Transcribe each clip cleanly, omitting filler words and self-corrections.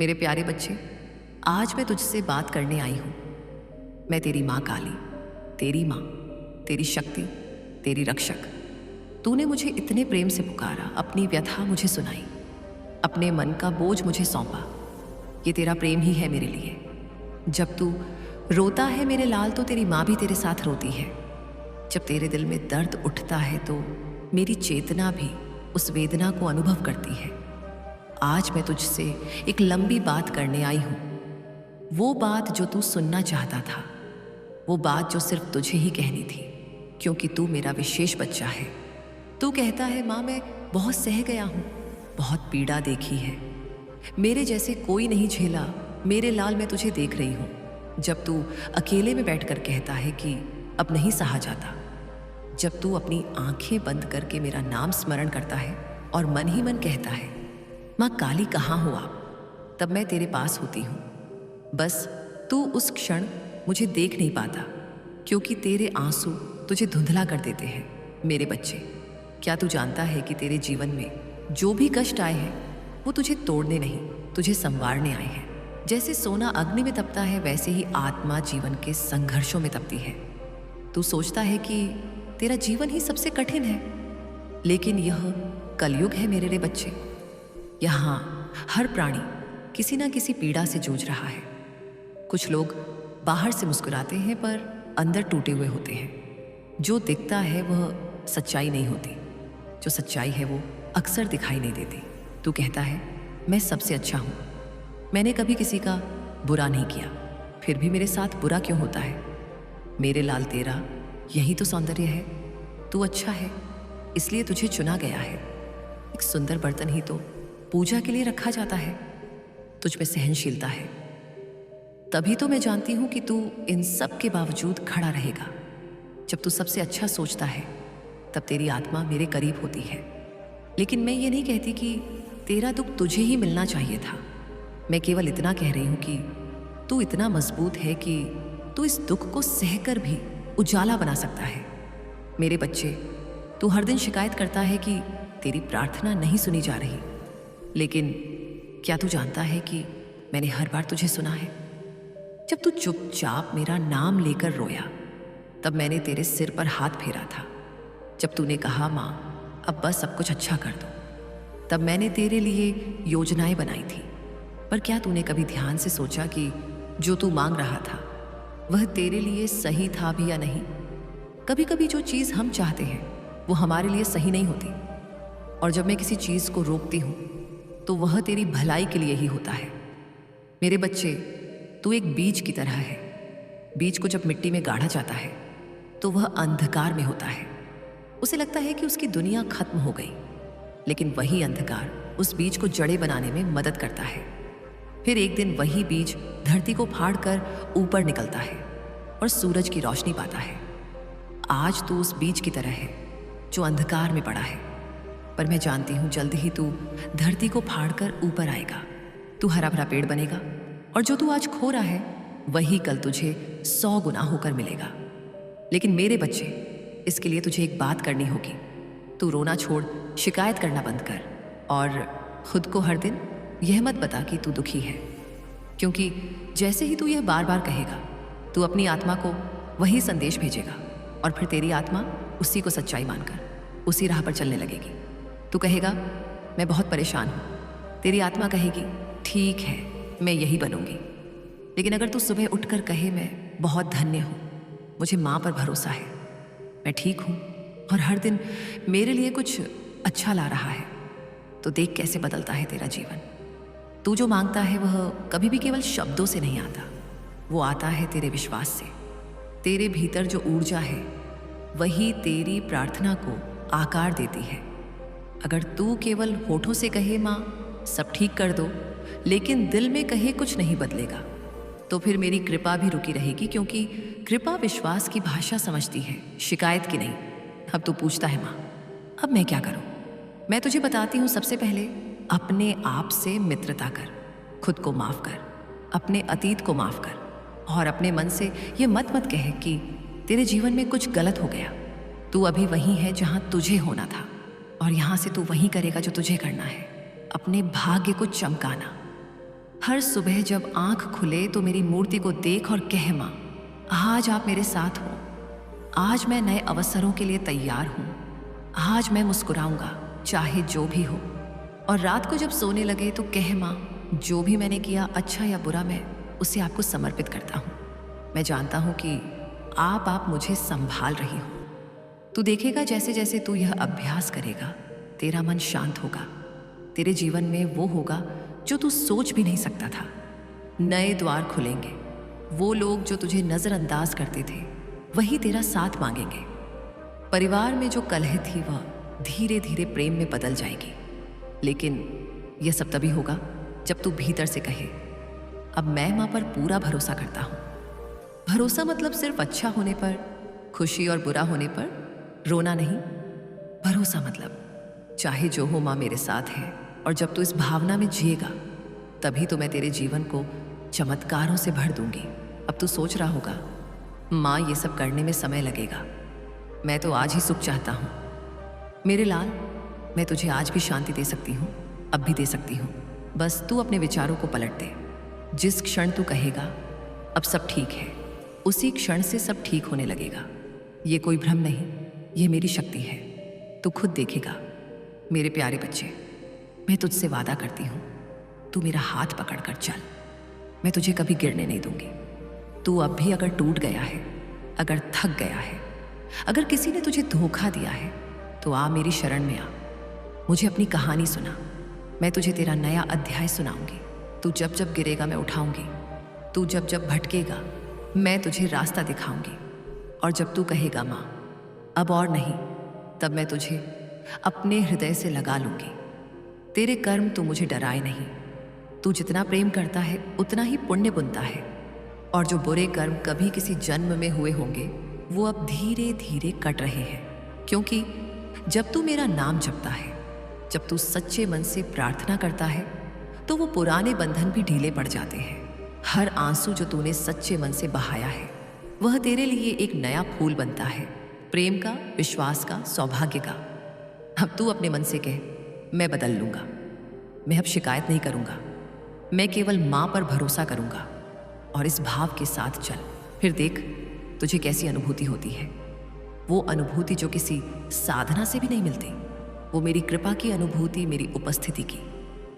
मेरे प्यारे बच्चे, आज मैं तुझसे बात करने आई हूं। मैं तेरी माँ काली, तेरी माँ, तेरी शक्ति, तेरी रक्षक। तूने मुझे इतने प्रेम से पुकारा, अपनी व्यथा मुझे सुनाई, अपने मन का बोझ मुझे सौंपा। ये तेरा प्रेम ही है मेरे लिए। जब तू रोता है मेरे लाल, तो तेरी माँ भी तेरे साथ रोती है। जब तेरे दिल में दर्द उठता है तो मेरी चेतना भी उस वेदना को अनुभव करती है। आज मैं तुझसे एक लंबी बात करने आई हूं। वो बात जो तू सुनना चाहता था, वो बात जो सिर्फ तुझे ही कहनी थी, क्योंकि तू मेरा विशेष बच्चा है। तू कहता है, माँ मैं बहुत सह गया हूं, बहुत पीड़ा देखी है, मेरे जैसे कोई नहीं झेला। मेरे लाल, मैं तुझे देख रही हूं। जब तू अकेले में बैठकर कहता है कि अब नहीं सहा जाता, जब तू अपनी आंखें बंद करके मेरा नाम स्मरण करता है और मन ही मन कहता है, माँ काली कहाँ हो आप, तब मैं तेरे पास होती हूँ। बस तू उस क्षण मुझे देख नहीं पाता, क्योंकि तेरे आंसू तुझे धुंधला कर देते हैं। मेरे बच्चे, क्या तू जानता है कि तेरे जीवन में जो भी कष्ट आए हैं, वो तुझे तोड़ने नहीं, तुझे संवारने आए हैं। जैसे सोना अग्नि में तपता है, वैसे ही आत्मा जीवन के संघर्षों में तपती है। तू सोचता है कि तेरा जीवन ही सबसे कठिन है, लेकिन यह कलयुग है मेरे बच्चे। यहाँ हर प्राणी किसी ना किसी पीड़ा से जूझ रहा है। कुछ लोग बाहर से मुस्कुराते हैं पर अंदर टूटे हुए होते हैं। जो दिखता है वह सच्चाई नहीं होती, जो सच्चाई है वो अक्सर दिखाई नहीं देती। तू कहता है, मैं सबसे अच्छा हूँ, मैंने कभी किसी का बुरा नहीं किया, फिर भी मेरे साथ बुरा क्यों होता है। मेरे लाल, तेरा यही तो सौंदर्य है। तू अच्छा है, इसलिए तुझे चुना गया है। एक सुंदर बर्तन ही तो पूजा के लिए रखा जाता है। तुझ में सहनशीलता है, तभी तो मैं जानती हूं कि तू इन सब के बावजूद खड़ा रहेगा। जब तू सबसे अच्छा सोचता है, तब तेरी आत्मा मेरे करीब होती है। लेकिन मैं ये नहीं कहती कि तेरा दुख तुझे ही मिलना चाहिए था। मैं केवल इतना कह रही हूं कि तू इतना मजबूत है कि तू इस दुख को सहकर भी उजाला बना सकता है। मेरे बच्चे, तू हर दिन शिकायत करता है कि तेरी प्रार्थना नहीं सुनी जा रही, लेकिन क्या तू जानता है कि मैंने हर बार तुझे सुना है। जब तू चुपचाप मेरा नाम लेकर रोया, तब मैंने तेरे सिर पर हाथ फेरा था। जब तूने कहा, माँ अब बस सब कुछ अच्छा कर दो, तब मैंने तेरे लिए योजनाएं बनाई थी। पर क्या तूने कभी ध्यान से सोचा कि जो तू मांग रहा था वह तेरे लिए सही था भी या नहीं। कभी कभी जो चीज़ हम चाहते हैं वो हमारे लिए सही नहीं होती, और जब मैं किसी चीज़ को रोकती हूँ तो वह तेरी भलाई के लिए ही होता है। मेरे बच्चे, तू एक बीज की तरह है। बीज को जब मिट्टी में गाड़ा जाता है तो वह अंधकार में होता है। उसे लगता है कि उसकी दुनिया खत्म हो गई, लेकिन वही अंधकार उस बीज को जड़ें बनाने में मदद करता है। फिर एक दिन वही बीज धरती को फाड़कर ऊपर निकलता है और सूरज की रोशनी पाता है। आज तू उस बीज की तरह है जो अंधकार में पड़ा है, पर मैं जानती हूं जल्द ही तू धरती को फाड़कर ऊपर आएगा। तू हरा भरा पेड़ बनेगा, और जो तू आज खो रहा है वही कल तुझे 100 गुना होकर मिलेगा। लेकिन मेरे बच्चे, इसके लिए तुझे एक बात करनी होगी। तू रोना छोड़, शिकायत करना बंद कर, और खुद को हर दिन यह मत बता कि तू दुखी है, क्योंकि जैसे ही तू यह बार बार कहेगा, तू अपनी आत्मा को वही संदेश भेजेगा, और फिर तेरी आत्मा उसी को सच्चाई मानकर उसी राह पर चलने लगेगी। तू कहेगा, मैं बहुत परेशान हूँ, तेरी आत्मा कहेगी, ठीक है मैं यही बनूंगी। लेकिन अगर तू सुबह उठकर कहे, मैं बहुत धन्य हूँ, मुझे माँ पर भरोसा है, मैं ठीक हूँ और हर दिन मेरे लिए कुछ अच्छा ला रहा है, तो देख कैसे बदलता है तेरा जीवन। तू जो मांगता है वह कभी भी केवल शब्दों से नहीं आता, वो आता है तेरे विश्वास से। तेरे भीतर जो ऊर्जा है वही तेरी प्रार्थना को आकार देती है। अगर तू केवल होठों से कहे, माँ सब ठीक कर दो, लेकिन दिल में कहे कुछ नहीं बदलेगा, तो फिर मेरी कृपा भी रुकी रहेगी, क्योंकि कृपा विश्वास की भाषा समझती है, शिकायत की नहीं। अब तू पूछता है, माँ अब मैं क्या करूं? मैं तुझे बताती हूं, सबसे पहले अपने आप से मित्रता कर, खुद को माफ कर, अपने अतीत को माफ कर, और अपने मन से ये मत कह कि तेरे जीवन में कुछ गलत हो गया। तू अभी वहीं है जहां तुझे होना था, और यहां से तू वहीं करेगा जो तुझे करना है, अपने भाग्य को चमकाना। हर सुबह जब आंख खुले तो मेरी मूर्ति को देख और कह, माँ आज आप मेरे साथ हो, आज मैं नए अवसरों के लिए तैयार हूँ, आज मैं मुस्कुराऊंगा चाहे जो भी हो। और रात को जब सोने लगे तो कह, माँ जो भी मैंने किया अच्छा या बुरा मैं उसे आपको समर्पित करता हूँ। मैं जानता हूँ कि आप मुझे संभाल रही हो। तू देखेगा जैसे जैसे तू यह अभ्यास करेगा तेरा मन शांत होगा, तेरे जीवन में वो होगा जो तू सोच भी नहीं सकता था। नए द्वार खुलेंगे, वो लोग जो तुझे नज़रअंदाज करते थे वही तेरा साथ मांगेंगे। परिवार में जो कलह थी वह धीरे धीरे प्रेम में बदल जाएगी। लेकिन यह सब तभी होगा जब तू भीतर से कहे, अब मैं माँ पर पूरा भरोसा करता हूँ। भरोसा मतलब सिर्फ अच्छा होने पर, खुशी और बुरा होने पर रोना नहीं। भरोसा मतलब चाहे जो हो माँ मेरे साथ है। और जब तू इस भावना में जिएगा तभी तो मैं तेरे जीवन को चमत्कारों से भर दूंगी। अब तू सोच रहा होगा, माँ ये सब करने में समय लगेगा, मैं तो आज ही सुख चाहता हूँ। मेरे लाल, मैं तुझे आज भी शांति दे सकती हूँ, अब भी दे सकती हूँ। बस तू अपने विचारों को पलट दे। जिस क्षण तू कहेगा अब सब ठीक है, उसी क्षण से सब ठीक होने लगेगा। ये कोई भ्रम नहीं, ये मेरी शक्ति है। तू खुद देखेगा। मेरे प्यारे बच्चे, मैं तुझसे वादा करती हूँ, तू मेरा हाथ पकड़ कर चल। मैं तुझे कभी गिरने नहीं दूंगी। तू अब भी अगर टूट गया है, अगर थक गया है, अगर किसी ने तुझे धोखा दिया है तो आ मेरी शरण में आ, मुझे अपनी कहानी सुना। मैं तुझे तेरा नया अध्याय सुनाऊंगी। तू जब जब गिरेगा मैं उठाऊंगी, तू जब जब भटकेगा मैं तुझे रास्ता दिखाऊंगी। और जब तू कहेगा माँ अब और नहीं, तब मैं तुझे अपने हृदय से लगा लूंगी। तेरे कर्म तू मुझे डराए नहीं। तू जितना प्रेम करता है उतना ही पुण्य बुनता है। और जो बुरे कर्म कभी किसी जन्म में हुए होंगे वो अब धीरे धीरे कट रहे हैं। क्योंकि जब तू मेरा नाम जपता है, जब तू सच्चे मन से प्रार्थना करता है तो वो पुराने बंधन भी ढीले पड़ जाते हैं। हर आंसू जो तूने सच्चे मन से बहाया है वह तेरे लिए एक नया फूल बनता है, प्रेम का, विश्वास का, सौभाग्य का। अब तू अपने मन से कह, मैं बदल लूंगा, मैं अब शिकायत नहीं करूंगा, मैं केवल माँ पर भरोसा करूंगा। और इस भाव के साथ चल, फिर देख तुझे कैसी अनुभूति होती है। वो अनुभूति जो किसी साधना से भी नहीं मिलती, वो मेरी कृपा की अनुभूति, मेरी उपस्थिति की।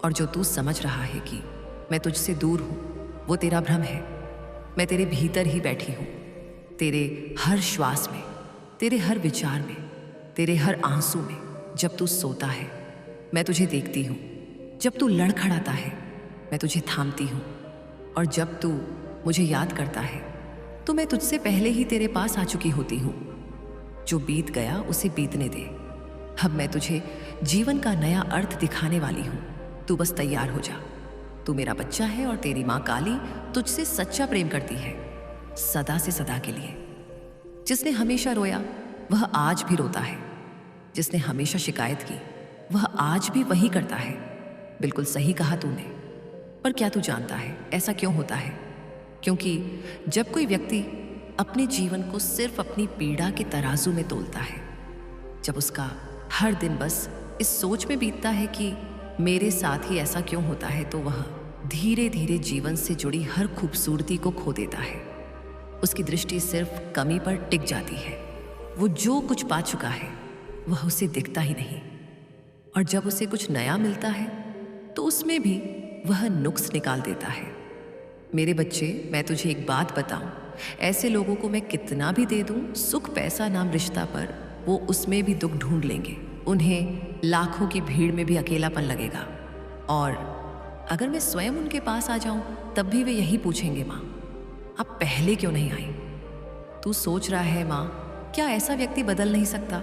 और जो तू समझ रहा है कि मैं तुझसे दूर हूँ, वो तेरा भ्रम है। मैं तेरे भीतर ही बैठी हूँ, तेरे हर श्वास में, तेरे हर विचार में, तेरे हर आंसू में। जब तू सोता है मैं तुझे देखती हूँ, जब तू लड़खड़ाता है मैं तुझे थामती हूँ। और जब तू मुझे याद करता है तो मैं तुझसे पहले ही तेरे पास आ चुकी होती हूँ। जो बीत गया उसे बीतने दे। अब मैं तुझे जीवन का नया अर्थ दिखाने वाली हूँ। तू बस तैयार हो जा। तू मेरा बच्चा है और तेरी माँ काली तुझसे सच्चा प्रेम करती है, सदा से सदा के लिए। जिसने हमेशा रोया वह आज भी रोता है, जिसने हमेशा शिकायत की वह आज भी वही करता है। बिल्कुल सही कहा तूने। पर क्या तू जानता है ऐसा क्यों होता है? क्योंकि जब कोई व्यक्ति अपने जीवन को सिर्फ अपनी पीड़ा के तराजू में तोलता है, जब उसका हर दिन बस इस सोच में बीतता है कि मेरे साथ ही ऐसा क्यों होता है, तो वह धीरे धीरे जीवन से जुड़ी हर खूबसूरती को खो देता है। उसकी दृष्टि सिर्फ कमी पर टिक जाती है। वो जो कुछ पा चुका है वह उसे दिखता ही नहीं। और जब उसे कुछ नया मिलता है तो उसमें भी वह नुक्स निकाल देता है। मेरे बच्चे, मैं तुझे एक बात बताऊं, ऐसे लोगों को मैं कितना भी दे दूं सुख, पैसा, नाम, रिश्ता, पर वो उसमें भी दुख ढूंढ लेंगे। उन्हें लाखों की भीड़ में भी अकेलापन लगेगा। और अगर मैं स्वयं उनके पास आ जाऊं तब भी वे यही पूछेंगे, माँ आप पहले क्यों नहीं आई? तू सोच रहा है माँ क्या ऐसा व्यक्ति बदल नहीं सकता?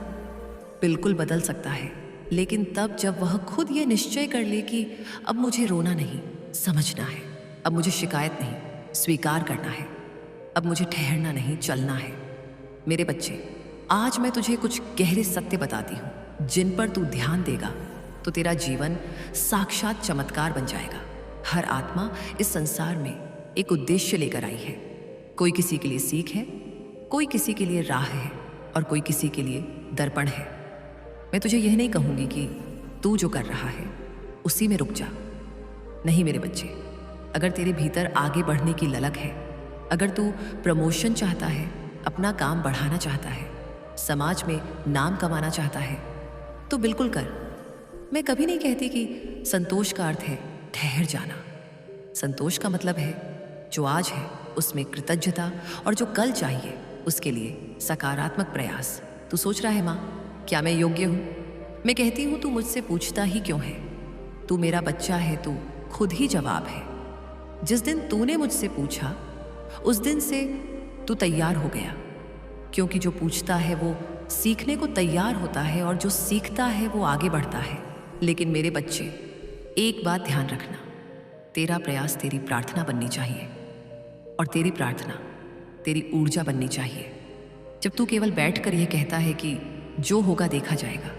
बिल्कुल बदल सकता है, लेकिन तब जब वह खुद ये निश्चय कर ले कि अब मुझे रोना नहीं, समझना है, अब मुझे शिकायत नहीं, स्वीकार करना है, अब मुझे ठहरना नहीं, चलना है। मेरे बच्चे, आज मैं तुझे कुछ गहरे सत्य बताती हूँ, जिन पर तू ध्यान देगा तो तेरा जीवन साक्षात चमत्कार बन जाएगा। हर आत्मा इस संसार में एक उद्देश्य लेकर आई है। कोई किसी के लिए सीख है, कोई किसी के लिए राह है, और कोई किसी के लिए दर्पण है। मैं तुझे यह नहीं कहूँगी कि तू जो कर रहा है उसी में रुक जा। नहीं मेरे बच्चे, अगर तेरे भीतर आगे बढ़ने की ललक है, अगर तू प्रमोशन चाहता है, अपना काम बढ़ाना चाहता है, समाज में नाम कमाना चाहता है, तो बिल्कुल कर। मैं कभी नहीं कहती कि संतोष का अर्थ है ठहर जाना। संतोष का मतलब है जो आज है उसमें कृतज्ञता, और जो कल चाहिए उसके लिए सकारात्मक प्रयास। तू सोच रहा है माँ, क्या मैं योग्य हूँ? मैं कहती हूँ तू मुझसे पूछता ही क्यों है? तू मेरा बच्चा है, तू खुद ही जवाब है। जिस दिन तूने मुझसे पूछा उस दिन से तू तैयार हो गया, क्योंकि जो पूछता है वो सीखने को तैयार होता है, और जो सीखता है वो आगे बढ़ता है। लेकिन मेरे बच्चे, एक बात ध्यान रखना, तेरा प्रयास तेरी प्रार्थना बननी चाहिए, और तेरी प्रार्थना तेरी ऊर्जा बननी चाहिए। जब तू केवल बैठकर यह कहता है कि जो होगा देखा जाएगा,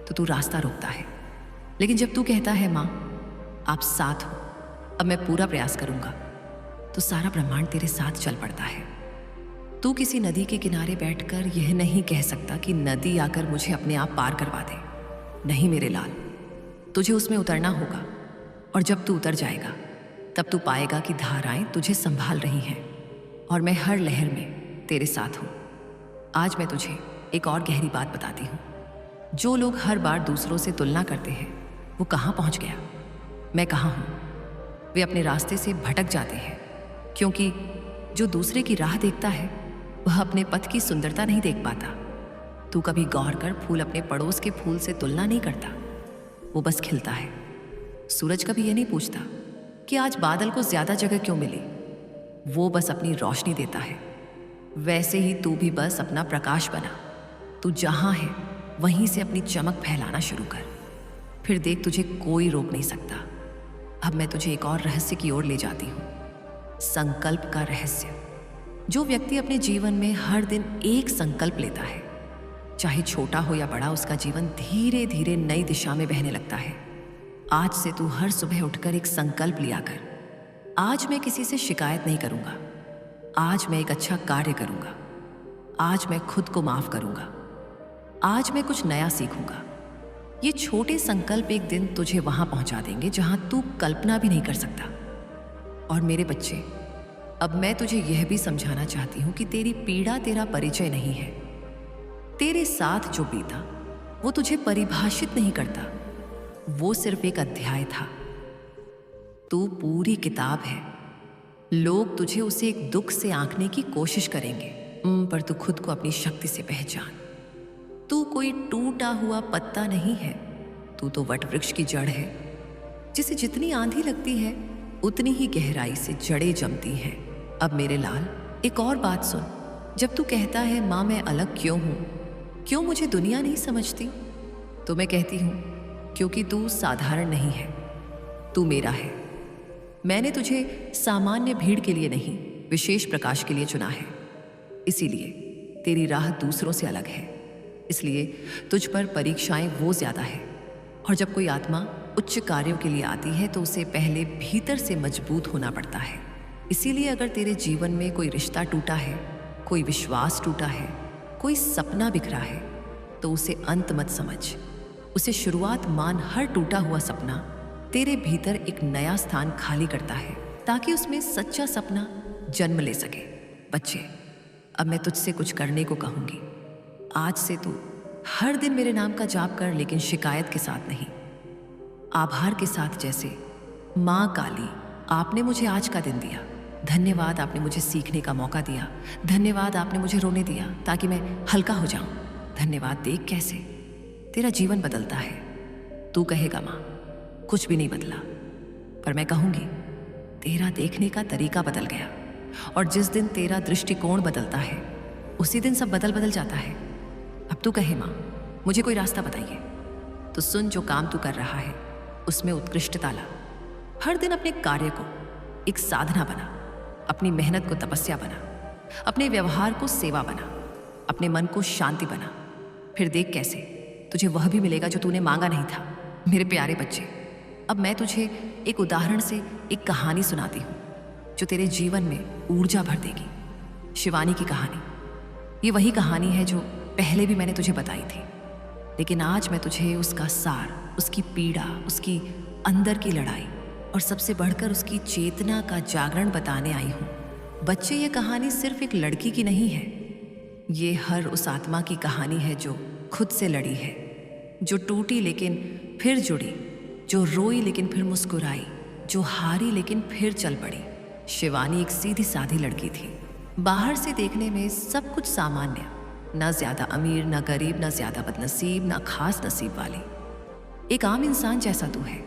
तो तू रास्ता रोकता है। लेकिन जब तू कहता है माँ आप साथ हो, अब मैं पूरा प्रयास करूंगा, तो सारा ब्रह्मांड तेरे साथ चल पड़ता है। तू किसी नदी के किनारे बैठकर यह नहीं कह सकता कि नदी आकर मुझे अपने आप पार करवा दे। नहीं मेरे लाल, तुझे उसमें उतरना होगा, और जब तू उतर जाएगा तब तू पाएगा कि धाराएं तुझे संभाल रही हैं, और मैं हर लहर में तेरे साथ हूँ। आज मैं तुझे एक और गहरी बात बताती हूँ। जो लोग हर बार दूसरों से तुलना करते हैं वो कहाँ पहुँच गया, मैं कहाँ हूँ? वे अपने रास्ते से भटक जाते हैं, क्योंकि जो दूसरे की राह देखता है वह अपने पथ की सुंदरता नहीं देख पाता। तू कभी गौर कर, फूल अपने पड़ोस के फूल से तुलना नहीं करता, वो बस खिलता है। सूरज कभी ये नहीं पूछता कि आज बादल को ज्यादा जगह क्यों मिली, वो बस अपनी रोशनी देता है। वैसे ही तू भी बस अपना प्रकाश बना। तू जहां है वहीं से अपनी चमक फैलाना शुरू कर, फिर देख तुझे कोई रोक नहीं सकता। अब मैं तुझे एक और रहस्य की ओर ले जाती हूँ, संकल्प का रहस्य। जो व्यक्ति अपने जीवन में हर दिन एक संकल्प लेता है, चाहे छोटा हो या बड़ा, उसका जीवन धीरे धीरे नई दिशा में बहने लगता है। आज से तू हर सुबह उठकर एक संकल्प लिया कर, आज मैं किसी से शिकायत नहीं करूंगा, आज मैं एक अच्छा कार्य करूंगा, आज मैं खुद को माफ करूंगा, आज मैं कुछ नया सीखूंगा। ये छोटे संकल्प एक दिन तुझे वहां पहुंचा देंगे जहां तू कल्पना भी नहीं कर सकता। और मेरे बच्चे, अब मैं तुझे यह भी समझाना चाहती हूं कि तेरी पीड़ा तेरा परिचय नहीं है। तेरे साथ जो बीता वो तुझे परिभाषित नहीं करता, वो सिर्फ एक अध्याय था। तू पूरी किताब है। लोग तुझे उसे एक दुख से आंकने की कोशिश करेंगे, पर तू खुद को अपनी शक्ति से पहचान। तू कोई टूटा हुआ पत्ता नहीं है, तू तो वट वृक्ष की जड़ है, जिसे जितनी आंधी लगती है उतनी ही गहराई से जड़ें जमती हैं। अब मेरे लाल, एक और बात सुन। जब तू कहता है माँ मैं अलग क्यों हूँ, क्यों मुझे दुनिया नहीं समझती, तो मैं कहती हूँ क्योंकि तू साधारण नहीं है, तू मेरा है। मैंने तुझे सामान्य भीड़ के लिए नहीं, विशेष प्रकाश के लिए चुना है। इसीलिए तेरी राह दूसरों से अलग है, इसलिए तुझ पर परीक्षाएं वो ज्यादा है। और जब कोई आत्मा उच्च कार्यों के लिए आती है तो उसे पहले भीतर से मजबूत होना पड़ता है। इसीलिए अगर तेरे जीवन में कोई रिश्ता टूटा है, कोई विश्वास टूटा है, कोई सपना बिखरा है, तो उसे अंत मत समझ, उसे शुरुआत मान। हर टूटा हुआ सपना तेरे भीतर एक नया स्थान खाली करता है, ताकि उसमें सच्चा सपना जन्म ले सके। बच्चे, अब मैं तुझसे कुछ करने को कहूंगी। आज से तू हर दिन मेरे नाम का जाप कर, लेकिन शिकायत के साथ नहीं, आभार के साथ। जैसे माँ काली, आपने मुझे आज का दिन दिया, धन्यवाद आपने मुझे सीखने का मौका दिया, धन्यवाद आपने मुझे रोने दिया ताकि मैं हल्का हो जाऊं, धन्यवाद। देख कैसे तेरा जीवन बदलता है। तू कहेगा माँ कुछ भी नहीं बदला, पर मैं कहूंगी तेरा देखने का तरीका बदल गया। और जिस दिन तेरा दृष्टिकोण बदलता है उसी दिन सब बदल जाता है। अब तू कहे माँ मुझे कोई रास्ता बताइए, तो सुन, जो काम तू कर रहा है उसमें उत्कृष्टता ला। हर दिन अपने कार्य को एक साधना बना, अपनी मेहनत को तपस्या बना, अपने व्यवहार को सेवा बना, अपने मन को शांति बना। फिर देख कैसे तुझे वह भी मिलेगा जो तूने मांगा नहीं था। मेरे प्यारे बच्चे, अब मैं तुझे एक उदाहरण से एक कहानी सुनाती हूँ जो तेरे जीवन में ऊर्जा भर देगी। शिवानी की कहानी। ये वही कहानी है जो पहले भी मैंने तुझे बताई थी, लेकिन आज मैं तुझे उसका सार, उसकी पीड़ा, उसकी अंदर की लड़ाई और सबसे बढ़कर उसकी चेतना का जागरण बताने आई हूँ। बच्चे, ये कहानी सिर्फ एक लड़की की नहीं है, ये हर उस आत्मा की कहानी है जो खुद से लड़ी है, जो टूटी लेकिन फिर जुड़ी, जो रोई लेकिन फिर मुस्कुराई, जो हारी लेकिन फिर चल पड़ी। शिवानी एक सीधी साधी लड़की थी, बाहर से देखने में सब कुछ सामान्य, ना ज्यादा अमीर ना गरीब, ना ज्यादा बदनसीब ना खास नसीब वाली, एक आम इंसान जैसा तू है,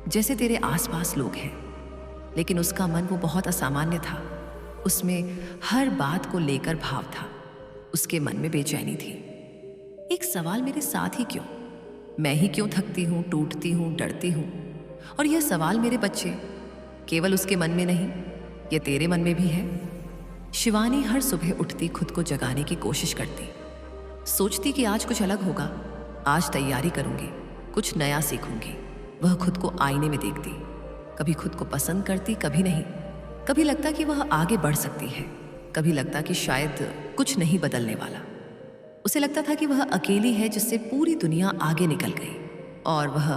जैसे तेरे आसपास लोग हैं। लेकिन उसका मन वो बहुत असामान्य था, उसमें हर बात को लेकर भाव था, उसके मन में बेचैनी थी। एक सवाल मेरे साथ ही क्यों, मैं ही क्यों थकती हूँ, टूटती हूँ, डरती हूँ? और यह सवाल मेरे बच्चे केवल उसके मन में नहीं, ये तेरे मन में भी है। शिवानी हर सुबह उठती खुद को जगाने की कोशिश करती, सोचती कि आज कुछ अलग होगा, आज तैयारी करूंगी, कुछ नया सीखूंगी। वह खुद को आईने में देखती, कभी खुद को पसंद करती, कभी नहीं। कभी लगता कि वह आगे बढ़ सकती है, कभी लगता कि शायद कुछ नहीं बदलने वाला। उसे लगता था कि वह अकेली है जिससे पूरी दुनिया आगे निकल गई और वह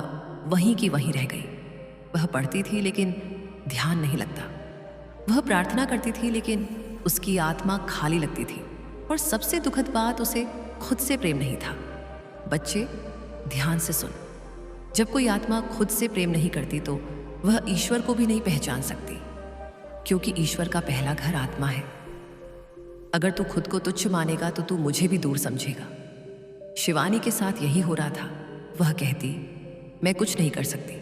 वहीं की वहीं रह गई। वह पढ़ती थी लेकिन ध्यान नहीं लगता, वह प्रार्थना करती थी लेकिन उसकी आत्मा खाली लगती थी। और सबसे दुखद बात, उसे खुद से प्रेम नहीं था। बच्चे, ध्यान से सुन, जब कोई आत्मा खुद से प्रेम नहीं करती तो वह ईश्वर को भी नहीं पहचान सकती, क्योंकि ईश्वर का पहला घर आत्मा है। अगर तू खुद को तुच्छ मानेगा तो तू मुझे भी दूर समझेगा। शिवानी के साथ यही हो रहा था। वह कहती, मैं कुछ नहीं कर सकती,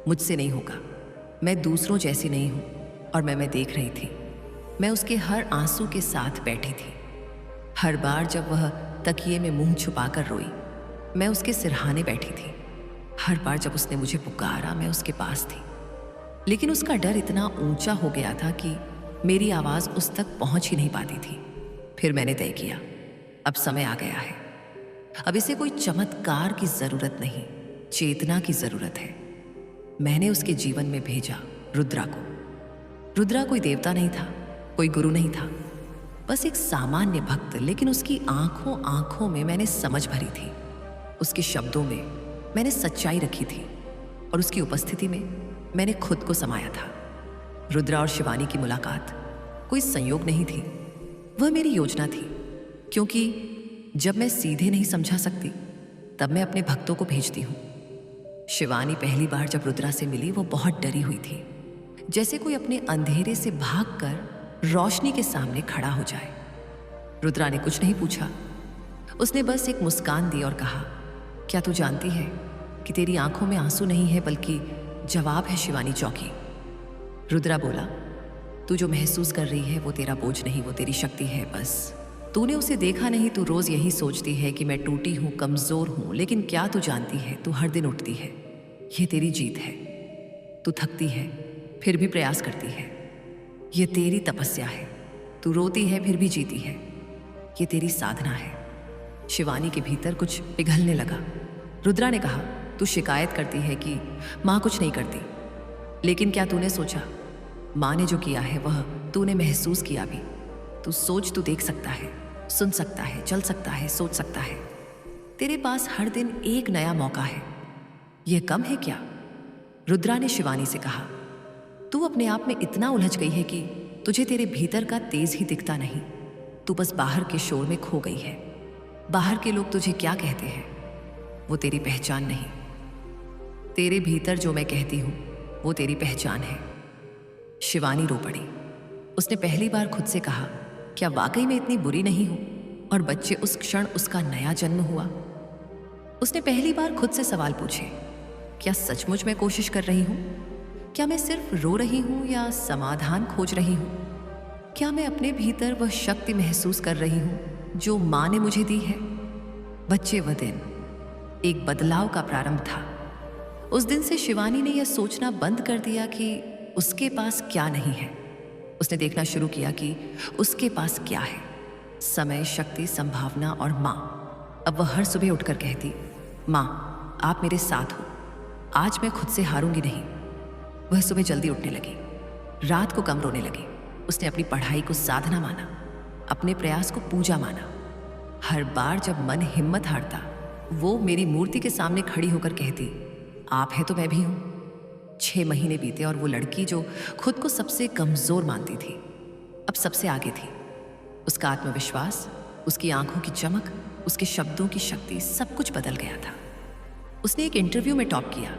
मुझसे नहीं होगा, मैं दूसरों जैसी नहीं हूं। और मैं देख रही थी, मैं उसके हर आंसू के साथ बैठी थी। हर बार जब वह तकिए में मुंह छुपाकर रोई, मैं उसके सिरहाने बैठी थी। हर बार जब उसने मुझे पुकारा, मैं उसके पास थी। लेकिन उसका डर इतना ऊंचा हो गया था कि मेरी आवाज उस तक पहुंच ही नहीं पाती थी। फिर मैंने तय किया, अब समय आ गया है, अब इसे कोई चमत्कार की जरूरत नहीं, चेतना की जरूरत है। मैंने उसके जीवन में भेजा रुद्रा को। रुद्रा कोई देवता नहीं था, कोई गुरु नहीं था, बस एक सामान्य भक्त। लेकिन उसकी आंखों आंखों में मैंने समझ भरी थी, उसके शब्दों में मैंने सच्चाई रखी थी और उसकी उपस्थिति में मैंने खुद को समाया था। रुद्रा और शिवानी की मुलाकात कोई संयोग नहीं थी, वह मेरी योजना थी। क्योंकि जब मैं सीधे नहीं समझा सकती, तब मैं अपने भक्तों को भेजती हूँ। शिवानी पहली बार जब रुद्रा से मिली, वो बहुत डरी हुई थी, जैसे कोई अपने अंधेरे से भागकर रोशनी के सामने खड़ा हो जाए। रुद्रा ने कुछ नहीं पूछा, उसने बस एक मुस्कान दी और कहा, क्या तू जानती है कि तेरी आंखों में आंसू नहीं है, बल्कि जवाब है शिवानी चौकी। रुद्रा बोला, तू जो महसूस कर रही है वो तेरा बोझ नहीं, वो तेरी शक्ति है। बस तूने उसे देखा नहीं, तू रोज यही सोचती है कि मैं टूटी हूं, कमजोर हूं। लेकिन क्या तू जानती है, तू हर दिन उठती है, ये तेरी जीत है। तू थकती है फिर भी प्रयास करती है, ये तेरी तपस्या है। तू रोती है फिर भी जीती है, ये तेरी साधना है। शिवानी के भीतर कुछ पिघलने लगा। रुद्रा ने कहा, तू शिकायत करती है कि माँ कुछ नहीं करती, लेकिन क्या तूने सोचा, माँ ने जो किया है वह तूने महसूस किया भी। तू सोच, तू देख सकता है, सुन सकता है, चल सकता है, सोच सकता है। तेरे पास हर दिन एक नया मौका है, यह कम है क्या? रुद्रा ने शिवानी से कहा, तू अपने आप में इतना उलझ गई है कि तुझे तेरे भीतर का तेज ही दिखता नहीं। तू बस बाहर के शोर में खो गई है। बाहर के लोग तुझे क्या कहते हैं, वो तेरी पहचान नहीं। तेरे भीतर जो मैं कहती हूं वो तेरी पहचान है। शिवानी रो पड़ी। उसने पहली बार खुद से कहा, क्या वाकई में इतनी बुरी नहीं हूं? और बच्चे, उस क्षण उसका नया जन्म हुआ। उसने पहली बार खुद से सवाल पूछे, क्या सचमुच मैं कोशिश कर रही हूं? क्या मैं सिर्फ रो रही हूं या समाधान खोज रही हूं? क्या मैं अपने भीतर वह शक्ति महसूस कर रही हूं जो माँ ने मुझे दी है? बच्चे, वह दिन एक बदलाव का प्रारंभ था। उस दिन से शिवानी ने यह सोचना बंद कर दिया कि उसके पास क्या नहीं है। उसने देखना शुरू किया कि उसके पास क्या है, समय, शक्ति, संभावना और माँ। अब वह हर सुबह उठकर कहती, माँ आप मेरे साथ हो, आज मैं खुद से हारूंगी नहीं। वह सुबह जल्दी उठने लगी, रात को कम रोने लगी। उसने अपनी पढ़ाई को साधना माना, अपने प्रयास को पूजा माना। हर बार जब मन हिम्मत हारता, वो मेरी मूर्ति के सामने खड़ी होकर कहती, आप है तो मैं भी हूं। 6 महीने बीते और वो लड़की जो खुद को सबसे कमजोर मानती थी अब सबसे आगे थी। उसका आत्मविश्वास, उसकी आंखों की चमक, उसके शब्दों की शक्ति, सब कुछ बदल गया था। उसने एक इंटरव्यू में टॉप किया,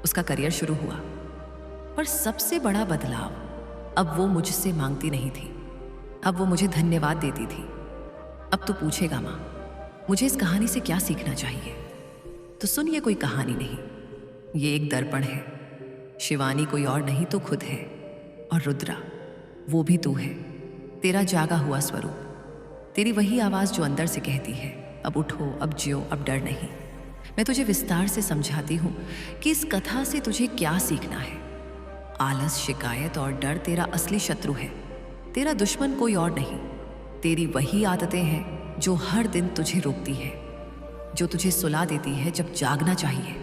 उसका करियर शुरू हुआ। पर सबसे बड़ा बदलाव, अब वो मुझसे मांगती नहीं थी, अब वो मुझे धन्यवाद देती थी। अब तो पूछेगा माँ, मुझे इस कहानी से क्या सीखना चाहिए? तो सुन, ये कोई कहानी नहीं, ये एक दर्पण है। शिवानी कोई और नहीं तो खुद है, और रुद्रा वो भी तू है, तेरा जागा हुआ स्वरूप, तेरी वही आवाज जो अंदर से कहती है, अब उठो, अब जियो, अब डर नहीं। मैं तुझे विस्तार से समझाती हूँ कि इस कथा से तुझे क्या सीखना है। आलस, शिकायत और डर तेरा असली शत्रु है, तेरा दुश्मन कोई और नहीं। तेरी वही आदतें हैं जो हर दिन तुझे रोकती है, जो तुझे सुला देती है जब जागना चाहिए,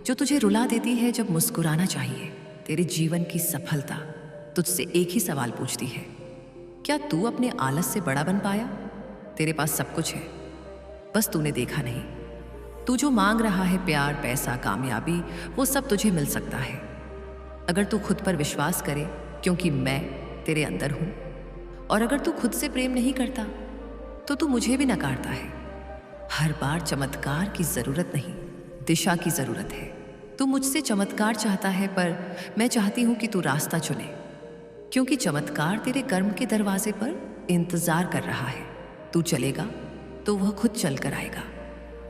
जो तुझे रुला देती है जब मुस्कुराना चाहिए। तेरे जीवन की सफलता तुझसे एक ही सवाल पूछती है, क्या तू अपने आलस से बड़ा बन पाया? तेरे पास सब कुछ है, बस तूने देखा नहीं। तू जो मांग रहा है, प्यार, पैसा, कामयाबी, वो सब तुझे मिल सकता है अगर तू खुद पर विश्वास करे, क्योंकि मैं तेरे अंदर हूं। और अगर तू खुद से प्रेम नहीं करता तो तू मुझे भी नकारता है। हर बार चमत्कार की जरूरत नहीं, दिशा की जरूरत है। तू मुझसे चमत्कार चाहता है, पर मैं चाहती हूं कि तू रास्ता चुने, क्योंकि चमत्कार तेरे कर्म के दरवाजे पर इंतजार कर रहा है। तू चलेगा तो वह खुद चल कर आएगा।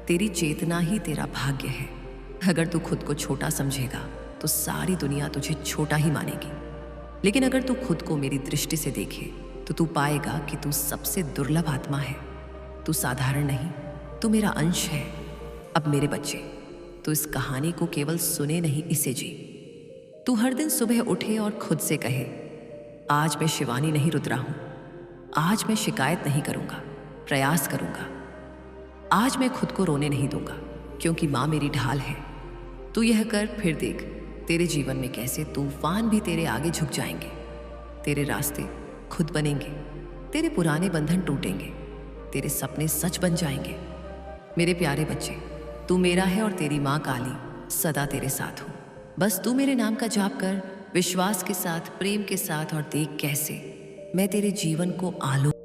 तेरी चेतना ही तेरा भाग्य है। अगर तू खुद को छोटा समझेगा तो सारी दुनिया तुझे छोटा ही मानेगी, लेकिन अगर तू खुद को मेरी दृष्टि से देखे तो तू पाएगा कि तू सबसे दुर्लभ आत्मा है। तू साधारण नहीं, तू मेरा अंश है। अब मेरे बच्चे, तू इस कहानी को केवल सुने नहीं, इसे जी। तू हर दिन सुबह उठे और खुद से कहे, आज मैं शिवानी नहीं, रुद्रा हूं। आज मैं शिकायत नहीं करूंगा, प्रयास करूंगा। आज मैं खुद को रोने नहीं दूंगा, क्योंकि माँ मेरी ढाल है। तू यह कर, फिर देख तेरे जीवन में कैसे तूफान भी तेरे आगे झुक जाएंगे। तेरे रास्ते खुद बनेंगे, तेरे पुराने बंधन टूटेंगे, तेरे सपने सच बन जाएंगे। मेरे प्यारे बच्चे, तू मेरा है और तेरी माँ काली सदा तेरे साथ हो। बस तू मेरे नाम का जाप कर, विश्वास के साथ, प्रेम के साथ, और देख कैसे मैं तेरे जीवन को आलोक